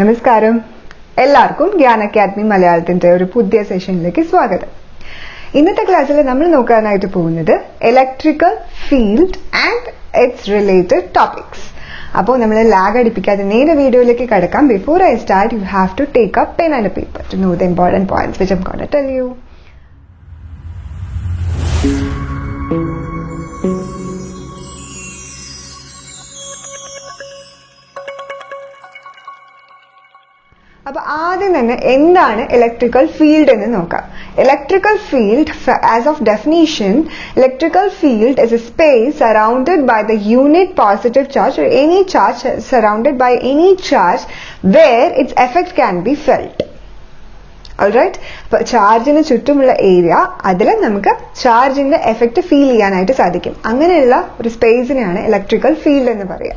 നമസ്കാരം. എല്ലാവർക്കും ഗ്യാൻ അക്കാദമി മലയാളത്തിന്റെ ഒരു പുതിയ സെഷനിലേക്ക് സ്വാഗതം. ഇന്നത്തെ ക്ലാസ്സിൽ നമ്മൾ നോക്കാനായിട്ട് പോകുന്നത് electrical field and its related topics. അപ്പോൾ നമ്മൾ ലാഗ് അടിപ്പിക്കാതെ നേരെ വീഡിയോയിലേക്ക് കടക്കാം. Before I start, you have to take a pen and a paper to know the important points which I'm going to tell you. അപ്പോൾ ആദ്യം തന്നെ എന്താണ് ഇലക്ട്രിക്കൽ ഫീൽഡ് എന്ന് നോക്കാം. Electrical field, as of definition, electrical field is a space surrounded by the unit positive charge or any charge surrounded by any charge where its effect can be felt. Alright? അപ്പോൾ ചാർജിന് ചുറ്റുമുള്ള area, അതിൽ നമുക്ക് ചാർജിന്റെ effect feel ചെയ്യാനായിട്ട് സാധിക്കും. അങ്ങനെയുള്ള ഒരു സ്പേസിനെയാണ് electrical field എന്ന് പറയുക.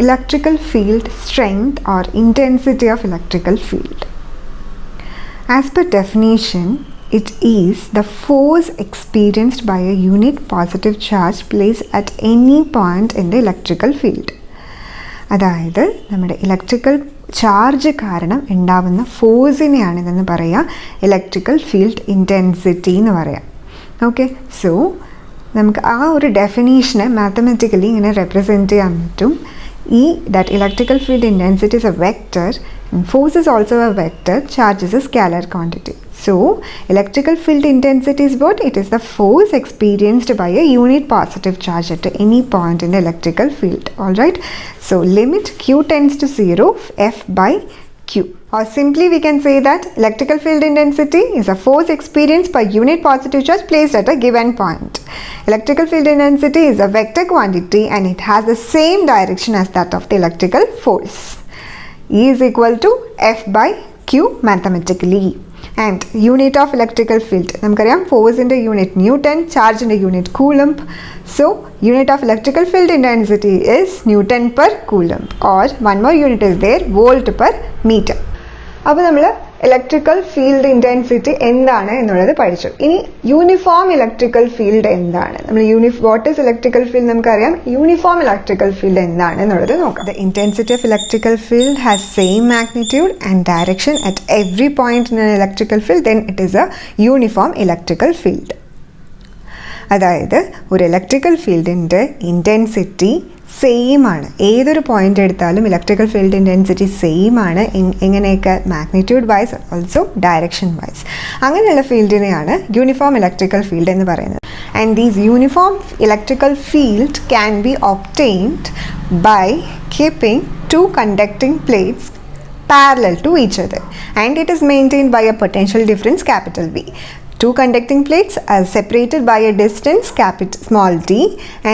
Electrical field strength or intensity of electrical field. As per definition, it is the force experienced by a unit positive charge placed at any point in the electrical field. അതായത് നമ്മുടെ electrical charge കാരണം ഉണ്ടാവുന്ന ഫോഴ്സിനെയാണ് ഇതെന്ന് പറയുക electrical field intensity എന്ന് പറയാം. Okay, so നമുക്ക് ആ ഒരു ഡെഫിനീഷനെ മാത്തമാറ്റിക്കലി ഇങ്ങനെ റെപ്രസെൻറ്റ് ചെയ്യാൻ പറ്റും. That electrical field intensity is a vector and force is also a vector, charge is a scalar quantity. So electrical field intensity is what? It is the force experienced by a unit positive charge at any point in the electrical field. Alright, so limit q tends to 0 f by q, or simply we can say that electrical field intensity is a force experienced by unit positive charge placed at a given point. Electrical field intensity is a vector quantity and it has the same direction as that of the electrical force. E is equal to F by Q mathematically. And unit of electrical field, നമുക്കറിയാം ഫോഴ്സിൻ്റെ unit newton, ചാർജിൻ്റെ unit coulomb. So unit of electrical field intensity is Newton per Coulomb, or one more unit is there, volt per meter. അപ്പോൾ നമ്മൾ electrical field intensity എന്താണ് എന്നുള്ളത് പഠിച്ചു. ഇനി uniform electrical field എന്താണ്? നമ്മൾ വാട്ട് ഈസ് ഇലക്ട്രിക്കൽ ഫീൽഡ് നമുക്കറിയാം. Uniform electrical field എന്താണ് എന്നുള്ളത് നോക്കാം. The intensity of electrical field has same magnitude and direction at every point in electrical field, then it is A uniform electrical field. അതായത് ഒരു electrical ഫീൽഡിൻ്റെ intensity same ആണ്. ഏതൊരു point എടുത്താലും electrical field intensity same ആണ്. എങ്ങനെയൊക്കെ? Magnitude wise, also direction wise. അങ്ങനെയുള്ള ഫീൽഡിനെയാണ് uniform electrical field എന്ന് പറയുന്നത്. And these uniform electrical field can be obtained by keeping two conducting plates parallel to each other, and it is maintained by a potential difference capital V. Two conducting plates are separated by a distance small d,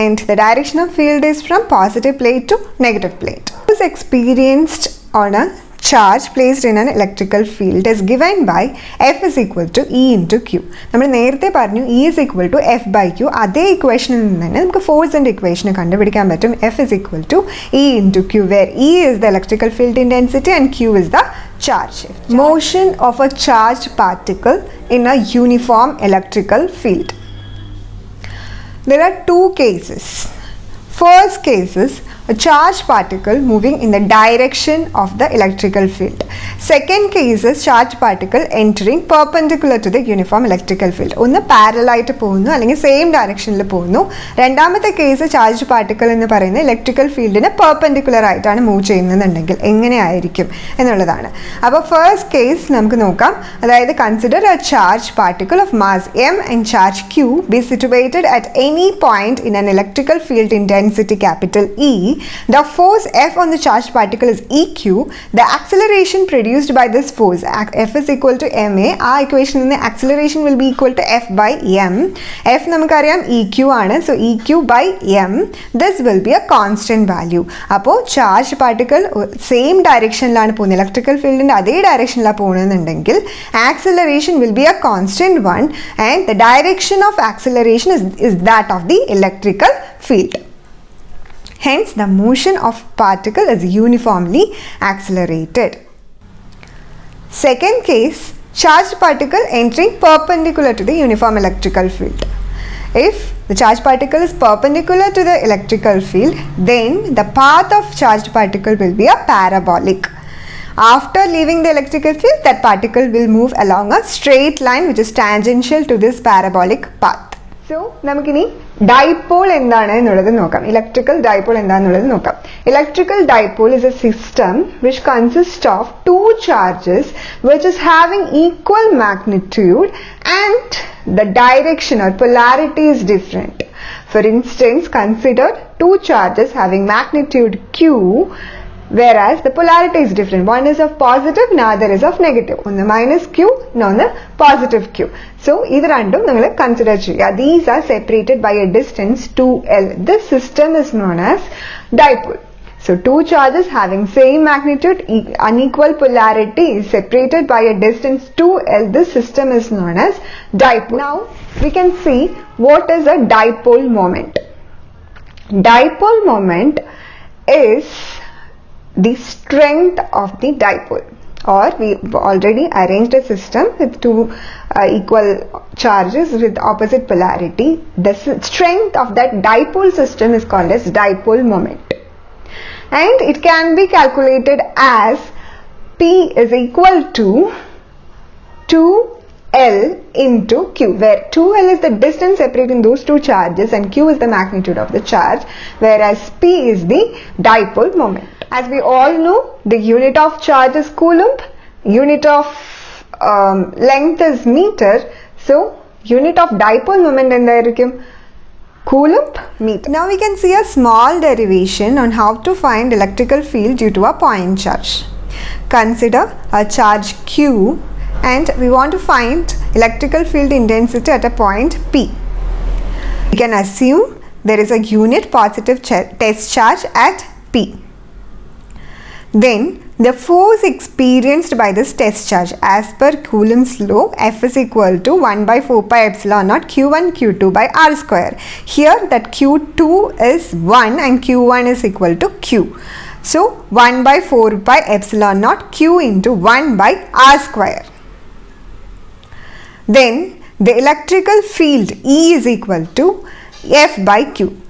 and the direction of field is from positive plate to negative plate. Is experienced on a charge placed in an electrical field is given by F is equal to E into Q. നമ്മൾ നേരത്തെ പറഞ്ഞു E is equal to F by Q. അതേ ഇക്വേഷനിൽ നിന്ന് തന്നെ നമുക്ക് ഫോഴ്സിൻ്റെ equation കണ്ടുപിടിക്കാൻ പറ്റും. F is equal to E into Q, where E is the electrical field intensity and Q is the charge shift. Motion of a charged particle in a uniform electrical field. There are two cases. First case is a charged particle moving in the direction of the electrical field. Second case is charged particle entering perpendicular to the uniform electrical field. ഒന്ന് parallel ആയിട്ട് പോകുന്നു, അല്ലെങ്കിൽ same ഡയറക്ഷനിൽ പോകുന്നു. രണ്ടാമത്തെ case charge particle എന്ന് പറയുന്ന electrical ഫീൽഡിന് പെർപെൻഡിക്കുലർ ആയിട്ടാണ് മൂവ് ചെയ്യുന്നുണ്ടെങ്കിൽ എങ്ങനെയായിരിക്കും എന്നുള്ളതാണ്. അപ്പോൾ ഫസ്റ്റ് കേസ് നമുക്ക് നോക്കാം. അതായത് consider A charge particle of mass m and charge q be situated at any point in an electrical field intensity capital E. The force F on the charged particle is EQ. The acceleration produced by this force, F is equal to ma. Our equation in the acceleration will be equal to F by m. F namakariam EQ aanu, so EQ by m. This will be a constant value. Appo charged particle same direction lanu povunu, electrical field inde adhe direction la povunundengil acceleration will be a constant one, and the direction of acceleration is that of the electrical field. Hence, the motion of particle is uniformly accelerated. Second case, charged particle entering perpendicular to the uniform electrical field. If the charged particle is perpendicular to the electrical field, then the path of charged particle will be a parabolic. After leaving the electrical field, that particle will move along a straight line which is tangential to this parabolic path. So, നമുക്കിനി dipole എന്താണ് എന്നുള്ളത് നോക്കാം. Electrical dipole എന്താണെന്നുള്ളത് നോക്കാം. Electrical dipole is a system which consists of two charges which is having equal magnitude and the direction or polarity is different. For instance, consider two charges having magnitude Q whereas the polarity is different. One is of positive, another is of negative. One minus Q, another positive Q. So, either random consider. These are separated by a distance 2L. This system is known as dipole. So, two charges having same magnitude, unequal polarity is separated by a distance 2L. This system is known as dipole. Now, we can see what is a dipole moment. Dipole moment is the strength of the dipole, or we already arranged a system with two equal charges with opposite polarity. The strength of that dipole system is called as dipole moment, and it can be calculated as P is equal to 2L into Q, where 2L is the distance separating those two charges and Q is the magnitude of the charge, whereas P is the dipole moment. As we all know, the unit of charge is coulomb, unit of length is meter, so unit of dipole moment endaayirikkum coulomb meter. Now we can see a small derivation on how to find electrical field due to a point charge. Consider a charge Q and we want to find electrical field intensity at a point P. We can assume there is a unit positive test charge at P. Then the force experienced by this test charge as per Coulomb's law, F is equal to 1 by 4 pi epsilon naught Q1 Q2 by R square. Here that Q2 is 1 and Q1 is equal to Q. So 1 by 4 pi epsilon naught Q into 1 by R square. Then the electrical field E is equal to F by Q.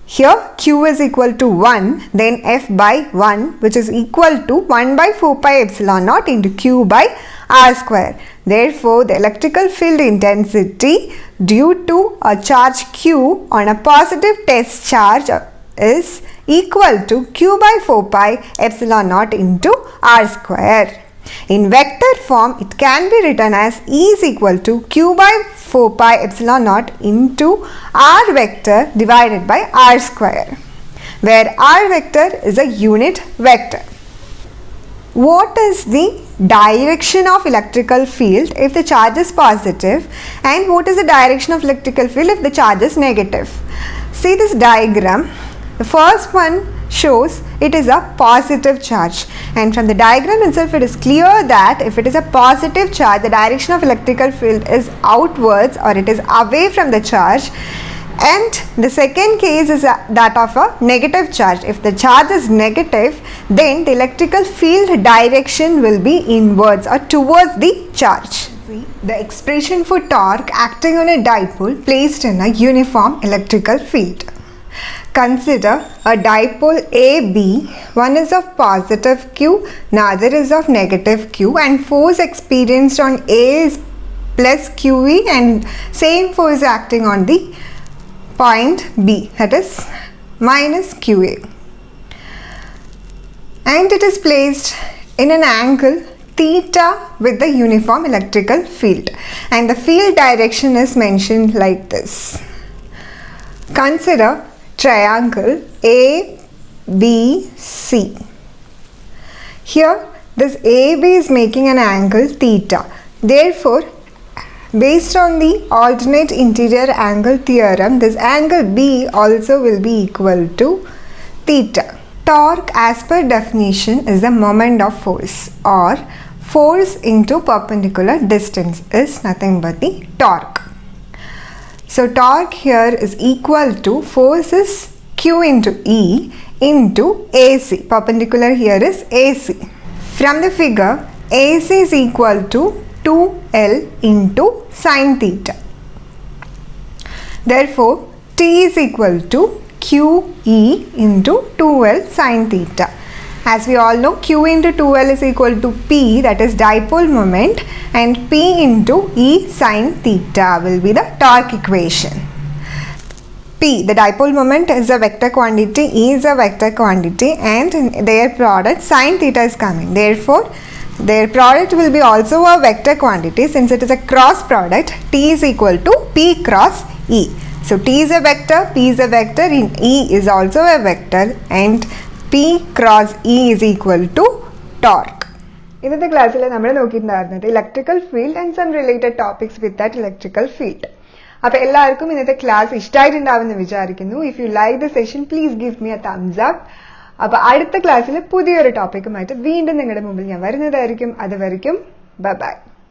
Here Q is equal to 1, then F by 1 which is equal to 1 by 4 pi epsilon naught into Q by R square. Therefore, the electrical field intensity due to a charge Q on a positive test charge is equal to Q by 4 pi epsilon naught into R square. In vector form, it can be written as E is equal to Q by 4 pi epsilon naught into R vector divided by R square, where R vector is a unit vector. What is the direction of electrical field if the charge is positive, and what is the direction of electrical field if the charge is negative? See this diagram. The first one shows it is a positive charge, and from the diagram itself it is clear that if it is a positive charge, the direction of electrical field is outwards or it is away from the charge, and the second case is that of a negative charge. If the charge is negative, then the electrical field direction will be inwards or towards the charge. The expression for torque acting on a dipole placed in a uniform electrical field. Consider a dipole AB, one is of positive Q, another is of negative Q, and force experienced on A is plus QE and same force acting on the point B, that is minus QA. And it is placed in an angle theta with the uniform electrical field, and the field direction is mentioned like this. Consider triangle ABC. Here this AB is making an angle theta. Therefore, based on the alternate interior angle theorem, this angle B also will be equal to theta. Torque as per definition is the moment of force, or force into perpendicular distance is nothing but the torque. So torque here is equal to force is Q into E into AC. Perpendicular here is AC. From the figure, AC is equal to 2L into sin theta. Therefore, T is equal to QE into 2L sin theta. As we all know, Q into 2L is equal to P, that is dipole moment, and P into E sin theta will be the torque equation. P, the dipole moment, is a vector quantity, E is a vector quantity, and their product sin theta is coming. Therefore, their product will be also a vector quantity. Since it is a cross product, T is equal to P cross E. So T is a vector, P is a vector, and E is also a vector, and P cross E is equal to torque. ഇന്നത്തെ ക്ലാസ്സിൽ നമ്മൾ നോക്കിയിട്ടുണ്ടായിരുന്നത് electrical field and some related topics with that electrical field. അപ്പൊ എല്ലാവർക്കും ഇന്നത്തെ class ഇഷ്ടമായിട്ടുണ്ടാവുമെന്ന് വിചാരിക്കുന്നു. If you like the session please give me a thumbs up. അപ്പൊ അടുത്ത ക്ലാസ്സിൽ പുതിയൊരു ടോപ്പിക്കുമായിട്ട് വീണ്ടും നിങ്ങളുടെ മുമ്പിൽ ഞാൻ വരുന്നതായിരിക്കും. അതുവരെയ്ക്കും ബൈ ബൈ.